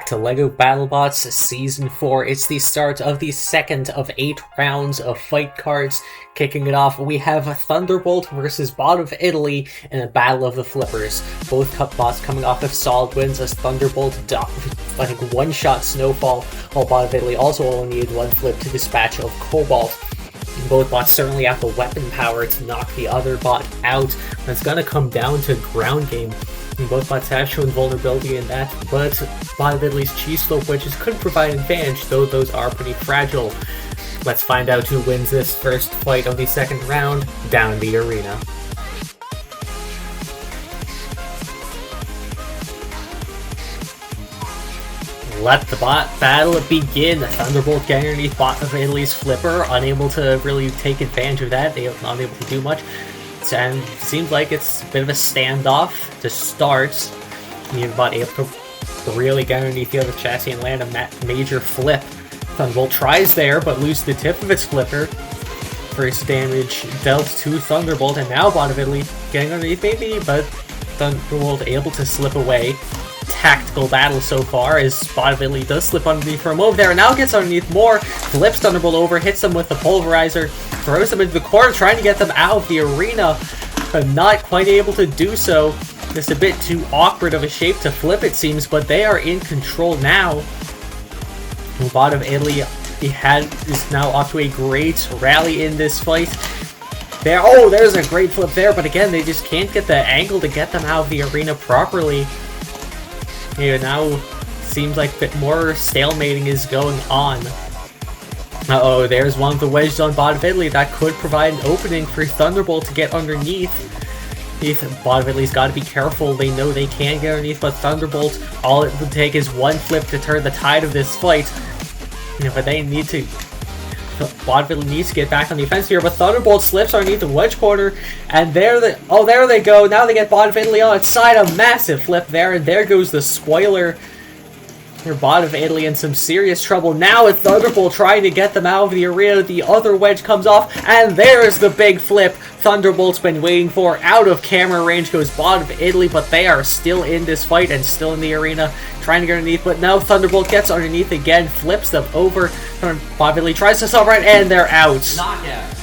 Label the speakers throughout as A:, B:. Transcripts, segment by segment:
A: back to LEGO Battlebots Season 4. It's the start of the second of 8 rounds of fight cards. Kicking it off, we have Thunderbolt versus Bot of Italy in a battle of the flippers. Both bots coming off of solid wins as Thunderbolt one-shot Snowfall, while Bot of Italy also only needed one flip to dispatch of Cobalt. Both bots certainly have the weapon power to knock the other bot out, and it's going to come down to ground game. Both bots have shown vulnerability in that, but Bot of Italy's cheese slope wedges could provide an advantage, though those are pretty fragile. Let's find out who wins this first fight of the second round down the arena. Let the bot battle begin. Thunderbolt getting underneath Bot of Italy's flipper, unable to really take advantage of that. They are not able to do much. And seems like it's a bit of a standoff to start. Neither bot able to really get underneath the other chassis and land a major flip. Thunderbolt tries there, but loses the tip of its flipper. First damage dealt to Thunderbolt, and now Bot of Italy getting underneath maybe, but Thunderbolt able to slip away. Tactical battle so far, as Bot of Italy does slip underneath for a moment there, and now gets underneath more, flips Thunderbolt over, hits them with the pulverizer, throws them into the corner, trying to get them out of the arena, but not quite able to do so. Just a bit too awkward of a shape to flip, it seems, but they are in control now. Bot of Italy is now off to a great rally in this fight. There's a great flip there, but again, they just can't get the angle to get them out of the arena properly. Now seems like a bit more stalemating is going on. There's one of the wedges on Bot of Italy that could provide an opening for Thunderbolt to get underneath. Bot of Italy's got to be careful. They know they can get underneath, but Thunderbolt, all it would take is one flip to turn the tide of this fight. But they need to... Bot of Italy needs to get back on the offense here, but Thunderbolt slips underneath the wedge corner, and there they go. Now they get Bot of Italy on its side, a massive flip there, and there goes the spoiler. Your Bot of Italy in some serious trouble now with Thunderbolt trying to get them out of the arena. The other wedge comes off, and there's the big flip Thunderbolt's been waiting for. Out of camera range goes Bot of Italy, but they are still in this fight and still in the arena, trying to get underneath, but now Thunderbolt gets underneath again, flips them over. Bot of Italy tries to stop right, and they're out.
B: Knockout.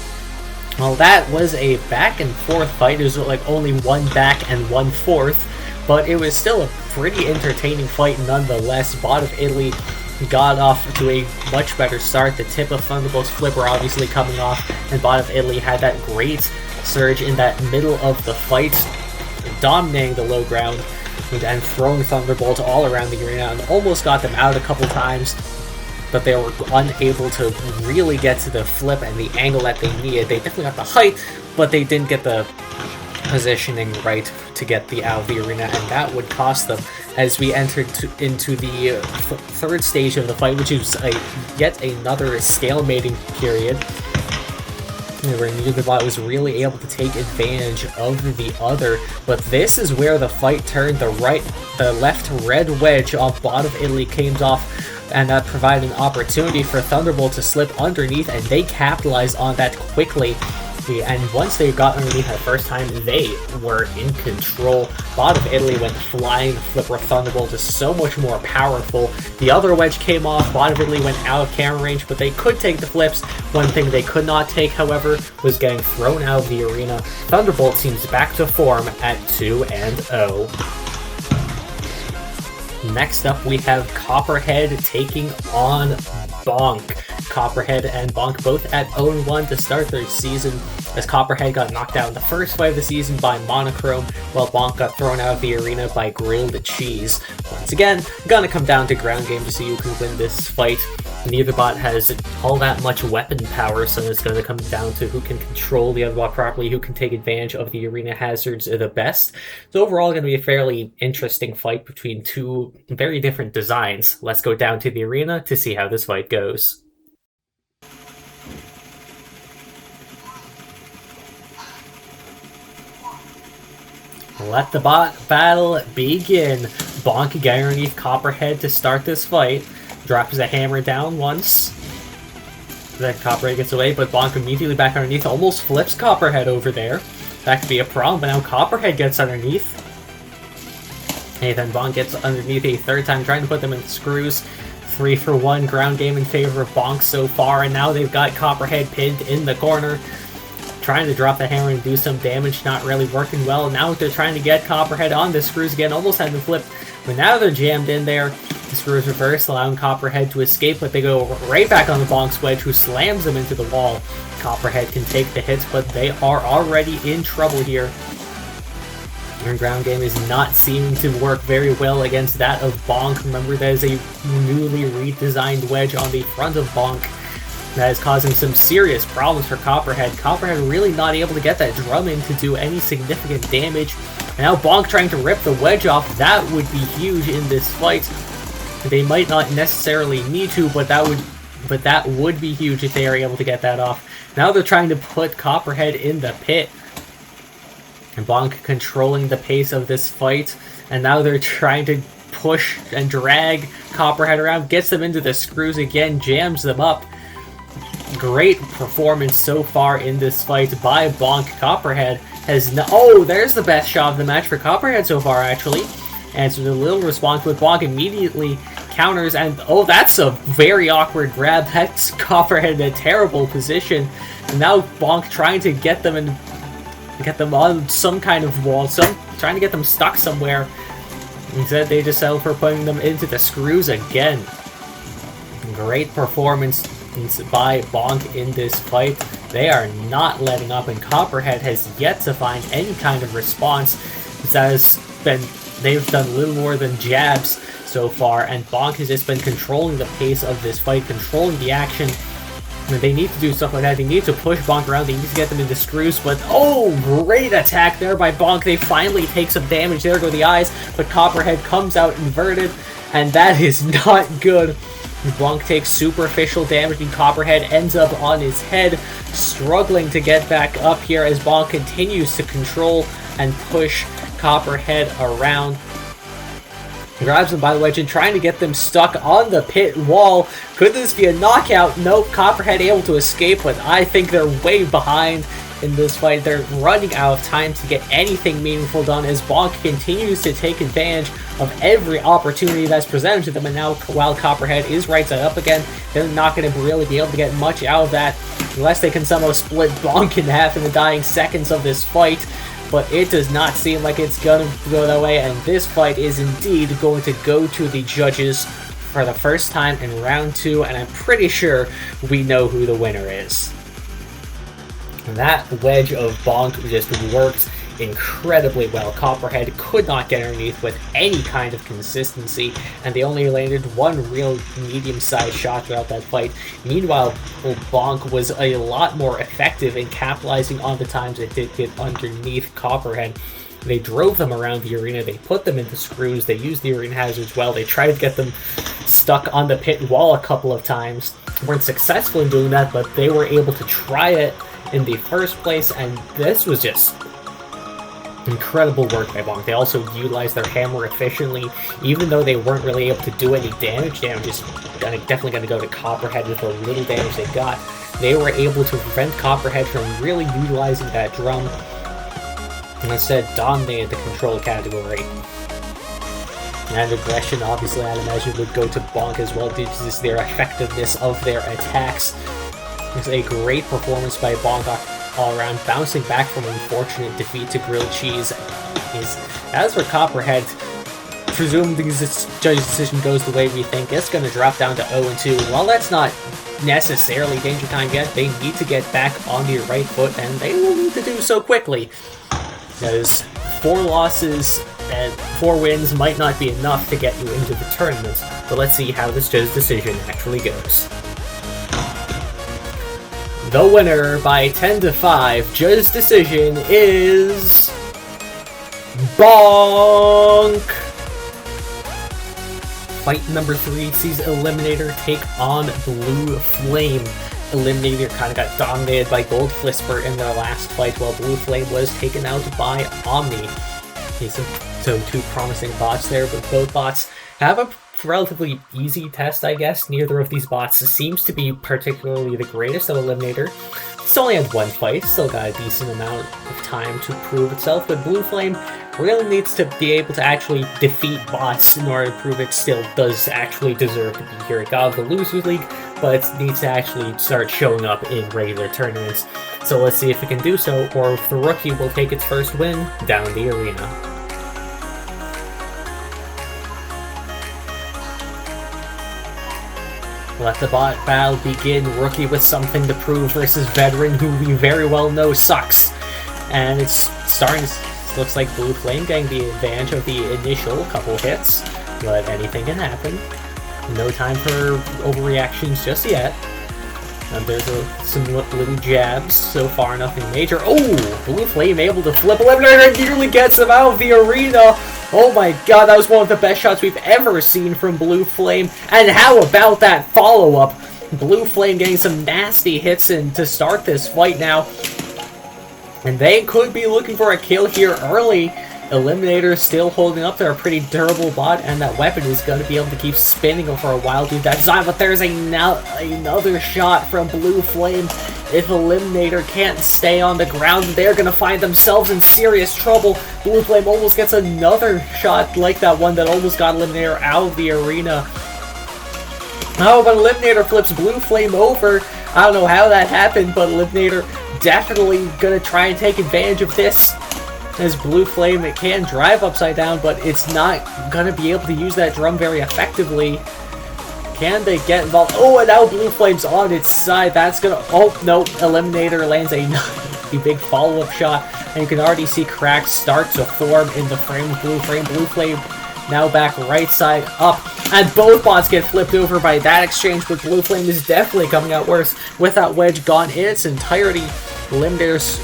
A: Well, that was a back and forth fight. It was like only one back and one forth, but it was still a pretty entertaining fight nonetheless. Bot of Italy got off to a much better start. The tip of Thunderbolt's flipper obviously coming off, and Bot of Italy had that great surge in that middle of the fight, dominating the low ground and throwing Thunderbolt all around the arena, and almost got them out a couple times, but they were unable to really get to the flip and the angle that they needed. They definitely got the height, but they didn't get the positioning right to get the out of the arena, and that would cost them as we entered into the third stage of the fight, which is yet another stalemating period, where neither bot was really able to take advantage of the other. But this is where the fight turned. The left red wedge off Bot of Italy came off, and that provided an opportunity for Thunderbolt to slip underneath, and they capitalized on that quickly. And once they got underneath that first time, they were in control. Bot of Italy went flying. Flipper Thunderbolt is so much more powerful. The other wedge came off. Bot of Italy went out of camera range, but they could take the flips. One thing they could not take, however, was getting thrown out of the arena. Thunderbolt seems back to form at 2-0. Next up, we have Copperhead taking on Bonk. Copperhead and Bonk both at 0-1 to start their season, as Copperhead got knocked out in the first fight of the season by Monochrome, while Bonk got thrown out of the arena by Grilled Cheese. Once again, gonna come down to ground game to see who can win this fight. Neither bot has all that much weapon power, so it's going to come down to who can control the other bot properly, who can take advantage of the arena hazards the best. So overall, going to be a fairly interesting fight between two very different designs. Let's go down to the arena to see how this fight goes. Let the bot battle begin. Bonk getting underneath Copperhead to start this fight. Drops a hammer down once. Then Copperhead gets away, but Bonk immediately back underneath. Almost flips Copperhead over there. That could be a problem, but now Copperhead gets underneath. Nathan Bonk gets underneath a third time, trying to put them in screws. 3-for-1 ground game in favor of Bonk so far, and now they've got Copperhead pinned in the corner. Trying to drop the hammer and do some damage, not really working well. Now they're trying to get Copperhead on the screws again, almost had them flipped, but now they're jammed in there. The screws reverse, allowing Copperhead to escape, but they go right back on the Bonk's wedge, who slams them into the wall. Copperhead can take the hits, but they are already in trouble here. Your ground game is not seeming to work very well against that of Bonk. Remember, that is a newly redesigned wedge on the front of Bonk that is causing some serious problems for Copperhead. Copperhead really not able to get that drum in to do any significant damage. And now Bonk trying to rip the wedge off. That would be huge in this fight. They might not necessarily need to, but that would be huge if they are able to get that off. Now they're trying to put Copperhead in the pit. And Bonk controlling the pace of this fight, and now they're trying to push and drag Copperhead around, gets them into the screws again, jams them up. Great performance so far in this fight by Bonk. Copperhead has oh, there's the best shot of the match for Copperhead so far, actually. And it's a little response, but Bonk immediately counters, and oh, that's a very awkward grab. That's Copperhead in a terrible position. And now Bonk trying to get them on some kind of wall, trying to get them stuck somewhere. Instead, they just settle for putting them into the screws again. Great performance by Bonk in this fight. They are not letting up, and Copperhead has yet to find any kind of response. They've done little more than jabs so far, and Bonk has just been controlling the pace of this fight, controlling the action. They need to do stuff like that. They need to push Bonk around. They need to get them into screws. But, oh, great attack there by Bonk. They finally take some damage. There go the eyes. But Copperhead comes out inverted. And that is not good. Bonk takes superficial damage, and Copperhead ends up on his head, struggling to get back up here as Bonk continues to control and push Copperhead around. Grabs them by the wedge and trying to get them stuck on the pit wall. Could this be a knockout? Nope, Copperhead able to escape, but I think they're way behind in this fight. They're running out of time to get anything meaningful done as Bonk continues to take advantage of every opportunity that's presented to them. And now, while Copperhead is right side up again, they're not going to really be able to get much out of that unless they can somehow split Bonk in half in the dying seconds of this fight. But it does not seem like it's going to go that way, and this fight is indeed going to go to the judges for the first time in round 2, and I'm pretty sure we know who the winner is. That wedge of Bonk just worked incredibly well. Copperhead could not get underneath with any kind of consistency, and they only landed one real medium-sized shot throughout that fight. Meanwhile, Bonk was a lot more effective in capitalizing on the times it did get underneath Copperhead. They drove them around the arena, they put them into screws, they used the arena hazards well, they tried to get them stuck on the pit wall a couple of times. Weren't successful in doing that, but they were able to try it in the first place, and this was just incredible work by Bonk. They also utilized their hammer efficiently, even though they weren't really able to do any damage. Damage is definitely going to go to Copperhead with the little damage they got. They were able to prevent Copperhead from really utilizing that drum, and instead dominated the control category. And aggression, obviously, I'd imagine would go to Bonk as well due to just their effectiveness of their attacks. It's a great performance by Bonk all around, bouncing back from an unfortunate defeat to Grilled Cheese. As for Copperhead, presumably this judge's decision goes the way we think, it's going to drop down to 0-2. While that's not necessarily danger time yet, they need to get back on the right foot, and they will need to do so quickly. Because 4 losses and 4 wins might not be enough to get you into the tournament, but let's see how this judge's decision actually goes. The winner by 10-5, judge's decision is Bonk! Fight number 3 sees Eliminator take on Blue Flame. Eliminator kind of got dominated by Gold Flisper in their last fight, while Blue Flame was taken out by Omni. So 2 promising bots there, but both bots have a relatively easy test, I guess. Neither of these bots seems to be particularly the greatest of Eliminator. It's only had 1 fight, still got a decent amount of time to prove itself, but Blue Flame really needs to be able to actually defeat bots in order to prove it still does actually deserve to be here. It got out of the Losers League, but it needs to actually start showing up in regular tournaments. So let's see if it can do so, or if the rookie will take its first win down in the arena. Let the bot battle begin. Rookie with something to prove versus veteran who we very well know sucks. And it's starting to... Looks like Blue Flame getting the advantage of the initial couple hits, but anything can happen. No time for overreactions just yet. And there's some little jabs. So far, nothing major. Oh! Blue Flame able to flip Eliminator and nearly gets him out of the arena! Oh my god, that was one of the best shots we've ever seen from Blue Flame. And how about that follow-up? Blue Flame getting some nasty hits in to start this fight now. And they could be looking for a kill here early. Eliminator still holding up. They're a pretty durable bot, and that weapon is going to be able to keep spinning for a while, dude. That design, but there's another shot from Blue Flame. If Eliminator can't stay on the ground, they're going to find themselves in serious trouble. Blue Flame almost gets another shot like that one that almost got Eliminator out of the arena. Oh, but Eliminator flips Blue Flame over. I don't know how that happened, but Eliminator definitely going to try and take advantage of this. As Blue Flame, it can drive upside down, but it's not going to be able to use that drum very effectively. Can they get involved? Oh, and now Blue Flame's on its side. That's going to... Oh, no. Eliminator lands a big follow-up shot. And you can already see cracks start to form in the frame. Blue Flame now back right side up. And both bots get flipped over by that exchange, but Blue Flame is definitely coming out worse with that wedge gone in its entirety. Eliminator's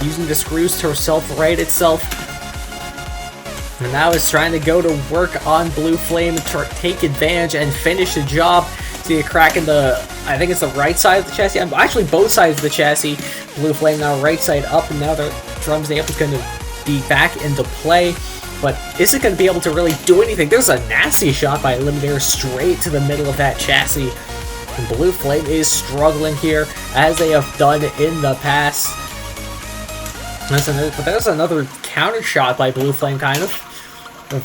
A: using the screws to self-right itself. And now it's trying to go to work on Blue Flame to take advantage and finish the job. See a crack in the, I think it's the right side of the chassis. Actually, both sides of the chassis. Blue Flame now right side up, and now the drums amp is going to be back into play. But is it going to be able to really do anything? There's a nasty shot by Eliminator straight to the middle of that chassis. And Blue Flame is struggling here, as they have done in the past. But there's another counter shot by Blue Flame, kind of.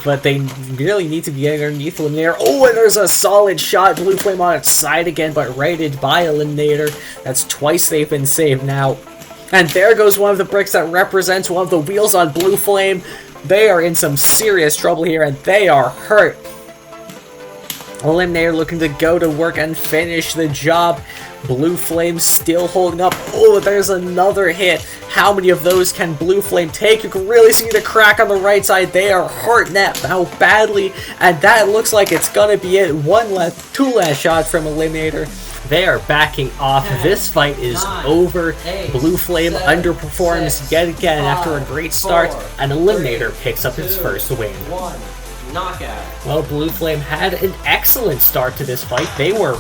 A: But they really need to be getting underneath Eliminator. Oh, and there's a solid shot. Blue Flame on its side again, but rated by Eliminator. That's twice they've been saved now. And there goes one of the bricks that represents one of the wheels on Blue Flame. They are in some serious trouble here, and they are hurt. Eliminator looking to go to work and finish the job. Blue Flame still holding up. Oh, there's another hit. How many of those can Blue Flame take? You can really see the crack on the right side. They are hurting that how badly, and that looks like it's gonna be it. Two last shots from Eliminator. They are backing off. This fight is over. Blue Flame underperforms yet again after a great start, and Eliminator picks up his first win.
B: Knockout.
A: Well, Blue Flame had an excellent start to this fight. They were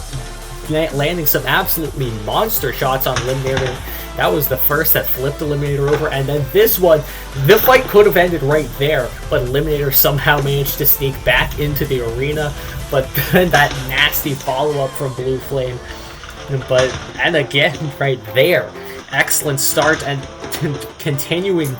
A: landing some absolutely monster shots on Eliminator. That was the first that flipped Eliminator over, and then this one, the fight could have ended right there, but Eliminator somehow managed to sneak back into the arena. But then that nasty follow-up from Blue Flame. And again, right there, excellent start and continuing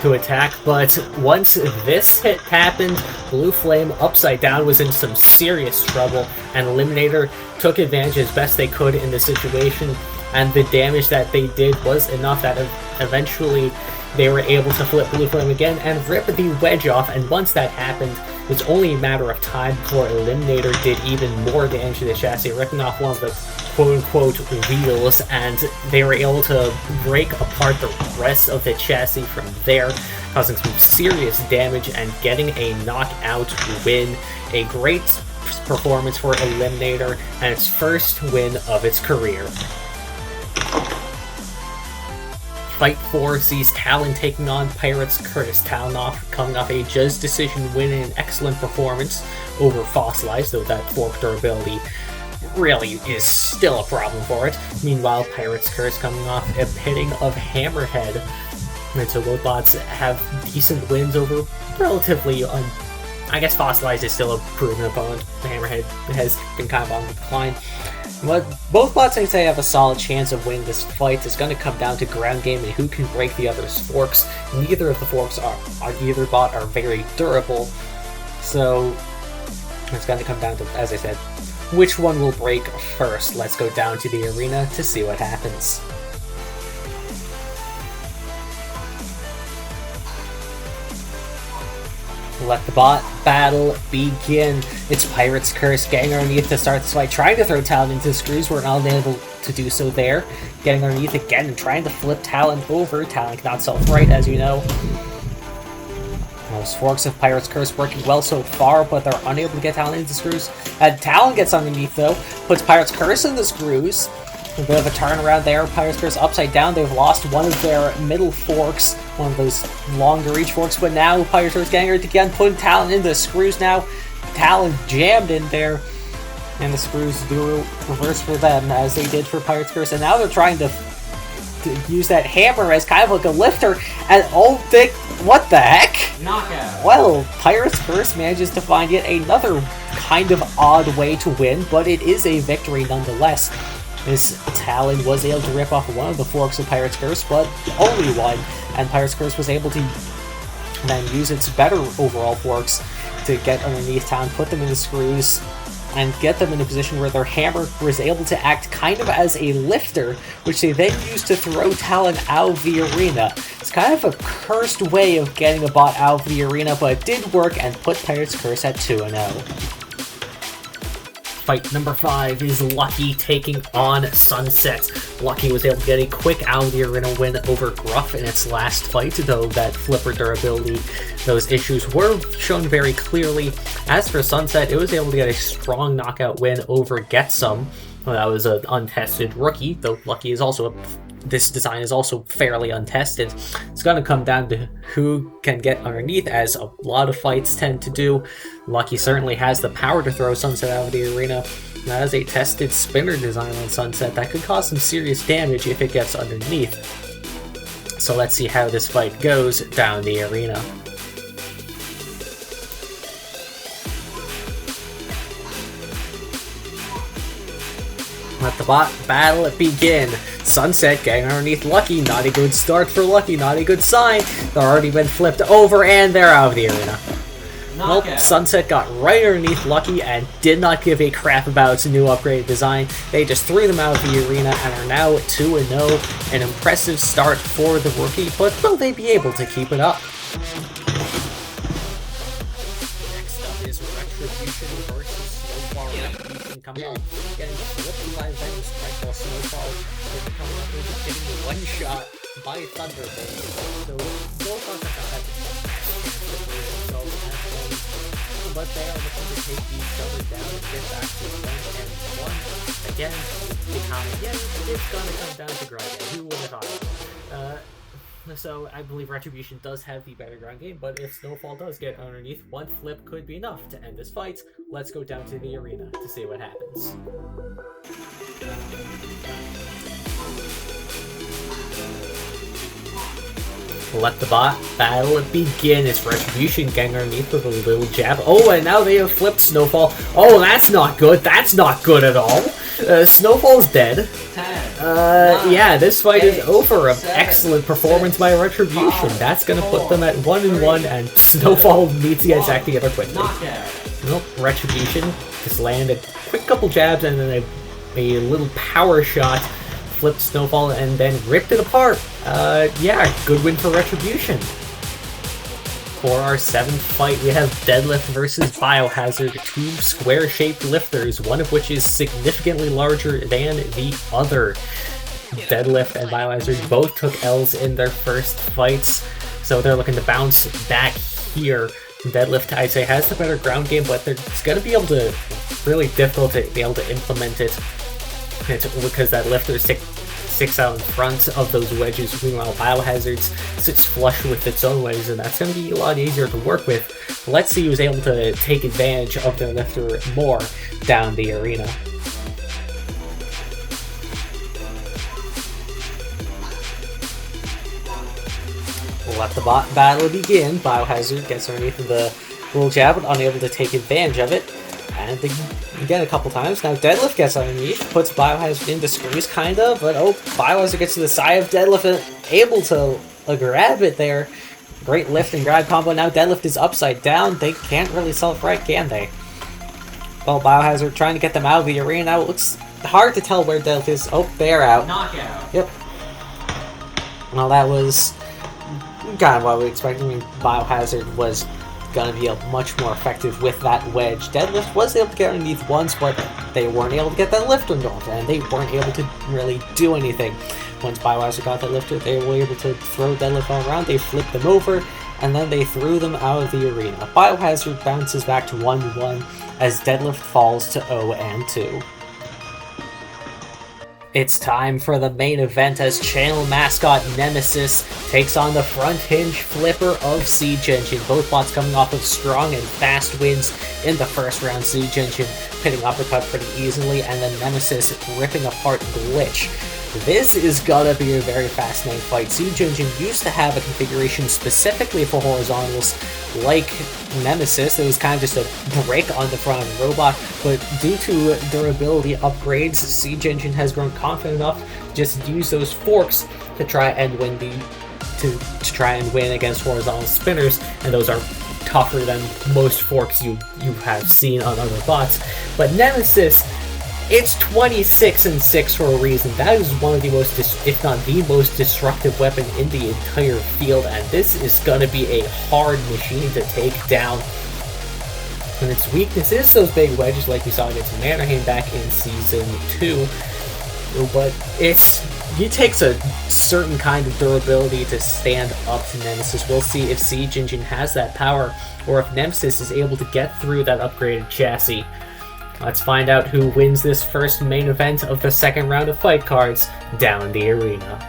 A: to attack, but once this hit happened, Blue Flame upside down was in some serious trouble, and Eliminator took advantage as best they could in the situation, and the damage that they did was enough that eventually they were able to flip Blue Flame again and rip the wedge off, and once that happened, it was only a matter of time before Eliminator did even more damage to the chassis, ripping off one of the quote-unquote wheels, and they were able to break apart the rest of the chassis from there, causing some serious damage and getting a knockout win. A great performance for Eliminator, and its first win of its career. Fight 4 sees Talon taking on Pirates Curtis. Talon coming off a Judge decision win and an excellent performance over Fossilized, though that fork durability really is still a problem for it. Meanwhile, Pirates Curse coming off a pitting of Hammerhead. And so both bots have decent wins over relatively I guess Fossilized is still a proven opponent. Hammerhead has been kind of on the decline. But both bots, I'd say, have a solid chance of winning this fight. It's going to come down to ground game and who can break the other's forks. Neither of the forks on either bot are very durable, so it's going to come down to, as I said, which one will break first. Let's go down to the arena to see what happens. Let the bot battle begin. It's Pirate's Curse getting underneath to start this fight, trying to throw Talon into the screws. We're not able to do so there. Getting underneath again and trying to flip Talon over. Talon cannot self-right, as you know. Those forks of Pirate's Curse working well so far, but they're unable to get Talon into the screws. And Talon gets underneath, though, puts Pirate's Curse in the screws. A bit of a turnaround there. Pirate's Curse upside down. They've lost one of their middle forks, one of those longer reach forks, but now Pirate's Curse getting it again, putting Talon into the screws now. Talon jammed in there, and the screws do reverse for them as they did for Pirate's Curse, and now they're trying to use that hammer as kind of like a lifter, and what the heck?
B: Knockout.
A: Well, Pirate's Curse manages to find yet another kind of odd way to win, but it is a victory nonetheless. This Talon was able to rip off one of the forks of Pirate's Curse, but only one, and Pirate's Curse was able to then use its better overall forks to get underneath Talon, put them in the screws, and get them in a position where their hammer was able to act kind of as a lifter, which they then used to throw Talon out of the arena. It's kind of a cursed way of getting a bot out of the arena, but it did work and put Pirate's Curse at 2-0. Fight number 5 is Lucky taking on Sunset. Lucky was able to get a quick out of the arena win over Gruff in its last fight, though that flipper durability, those issues were shown very clearly. As for Sunset, it was able to get a strong knockout win over Get Some. Well, that was an untested rookie, though Lucky is also this design is also fairly untested. It's going to come down to who can get underneath, as a lot of fights tend to do. Lucky certainly has the power to throw Sunset out of the arena. That is a tested spinner design on Sunset that could cause some serious damage if it gets underneath. So let's see how this fight goes down the arena. Let the bot battle begin. Sunset getting underneath Lucky. Not a good start for Lucky. Not a good sign. They've already been flipped over and they're out of the arena. Well, Sunset got right underneath Lucky and did not give a crap about its new upgraded design. They just threw them out of the arena and are now 2-0. An impressive start for the rookie, but will they be able to keep it up? Next up is Retribution versus Snowfall. Retribution coming out, getting flipped by Venom Strike, while Snowfall is coming up and getting one shot by Thunderbolt. So Snowfall's not that but they are looking to take each other down and get back to 1-1. Again, it's gonna come down to ground game. Who would have thought? So I believe Retribution does have the better ground game, but if Snowfall does get underneath, one flip could be enough to end this fight. Let's go down to the arena to see what happens. Let the bot battle begin. It's Retribution getting underneath with a little jab. Oh, and now they have flipped Snowfall. Oh, that's not good. That's not good at all. Snowfall's dead.
B: 10,
A: yeah, this fight is over. An excellent performance by Retribution. That's going to put them at 1-1, and Snowfall needs to get his act together quickly. Nope, Retribution just landed a quick couple jabs and then a little power shot. Flipped Snowfall and then ripped it apart. Yeah, good win for Retribution. For our 7th fight, we have Deadlift versus Biohazard, two square-shaped lifters, one of which is significantly larger than the other. Deadlift and Biohazard both took L's in their first fights, so they're looking to bounce back here. Deadlift, I'd say, has the better ground game, but it's going to be able to, really difficult to be able to implement it. Because that lifter sticks out in front of those wedges, meanwhile Biohazard sits flush with its own wedges, and that's going to be a lot easier to work with. Let's see who's able to take advantage of their lifter more down the arena. Let the bot battle begin. Biohazard gets underneath the little jab, but unable to take advantage of it. and again a couple times. Now Deadlift gets underneath, puts Biohazard into squeeze, kind of, but oh, Biohazard gets to the side of Deadlift and able to grab it there. Great lift and grab combo. Now Deadlift is upside down. They can't really self-right, can they? Well, Biohazard trying to get them out of the arena. Now it looks hard to tell where Deadlift is. Oh, they're out.
B: Knockout.
A: Yep. Well, that was kind of what we expected. I mean, Biohazard was going to be much more effective with that wedge. Deadlift was able to get underneath once, but they weren't able to get that lifter off, and they weren't able to really do anything. Once Biohazard got that lifter, they were able to throw Deadlift all around. They flipped them over, and then they threw them out of the arena. Biohazard bounces back to 1-1 as Deadlift falls to 0-2. It's time for the main event as channel mascot Nemesis takes on the front hinge flipper of Siege Engine. Both bots coming off of strong and fast wins in the first round. Siege Engine hitting uppercut pretty easily, and then Nemesis ripping apart Glitch. This is gonna be a very fascinating fight. Siege Engine used to have a configuration specifically for horizontals like Nemesis. It was kind of just a brick on the front of the robot, but due to durability upgrades, Siege Engine has grown confident enough to just use those forks to try and win against horizontal spinners, and those are tougher than most forks you have seen on other bots. But Nemesis, it's 26-6 for a reason. That is one of the most, if not the most destructive weapon in the entire field, and this is going to be a hard machine to take down. And its weakness is those big wedges like we saw against Mannerheim back in Season 2. But he takes a certain kind of durability to stand up to Nemesis. We'll see if Siege Engine has that power, or if Nemesis is able to get through that upgraded chassis. Let's find out who wins this first main event of the second round of fight cards down the arena.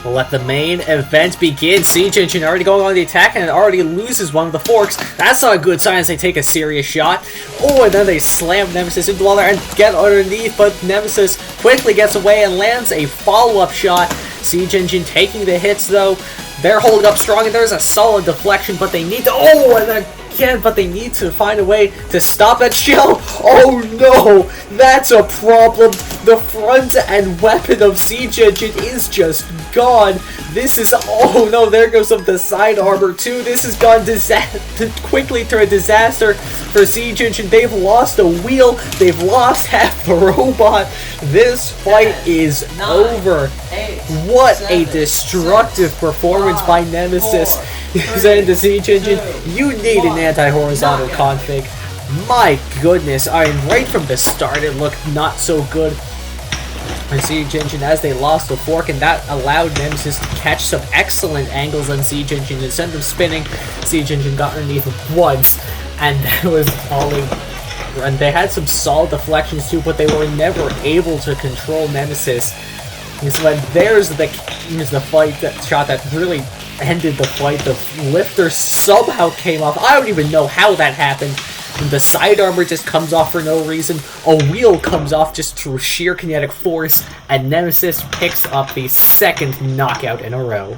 A: We'll let the main event begin. Siege Engine already going on the attack, and it already loses one of the forks. That's not a good sign as they take a serious shot. Oh, and then they slam Nemesis into the wall there and get underneath, but Nemesis quickly gets away and lands a follow-up shot. Siege Engine taking the hits, though. They're holding up strong, and there's a solid deflection, but they need to... Oh, and again, but they need to find a way to stop that shell. Oh, no! That's a problem. The front end weapon of Siege Engine is just gone. This is... Oh, no, there goes some of the side armor, too. This has gone quickly to a disaster for Siege Engine. They've lost a wheel. They've lost half the robot. This fight is over. What a destructive performance by Nemesis. Saying to Siege Engine, you need an anti-horizontal config. My goodness, I mean, right from the start it looked not so good for Siege Engine as they lost a fork, and that allowed Nemesis to catch some excellent angles on Siege Engine and send them spinning. Siege Engine got underneath once, and that was all and they had some solid deflections too, but they were never able to control Nemesis. So there's the fight, that shot that really ended the fight. The lifter somehow came off. I don't even know how that happened. The side armor just comes off for no reason. A wheel comes off just through sheer kinetic force, and Nemesis picks up the second knockout in a row.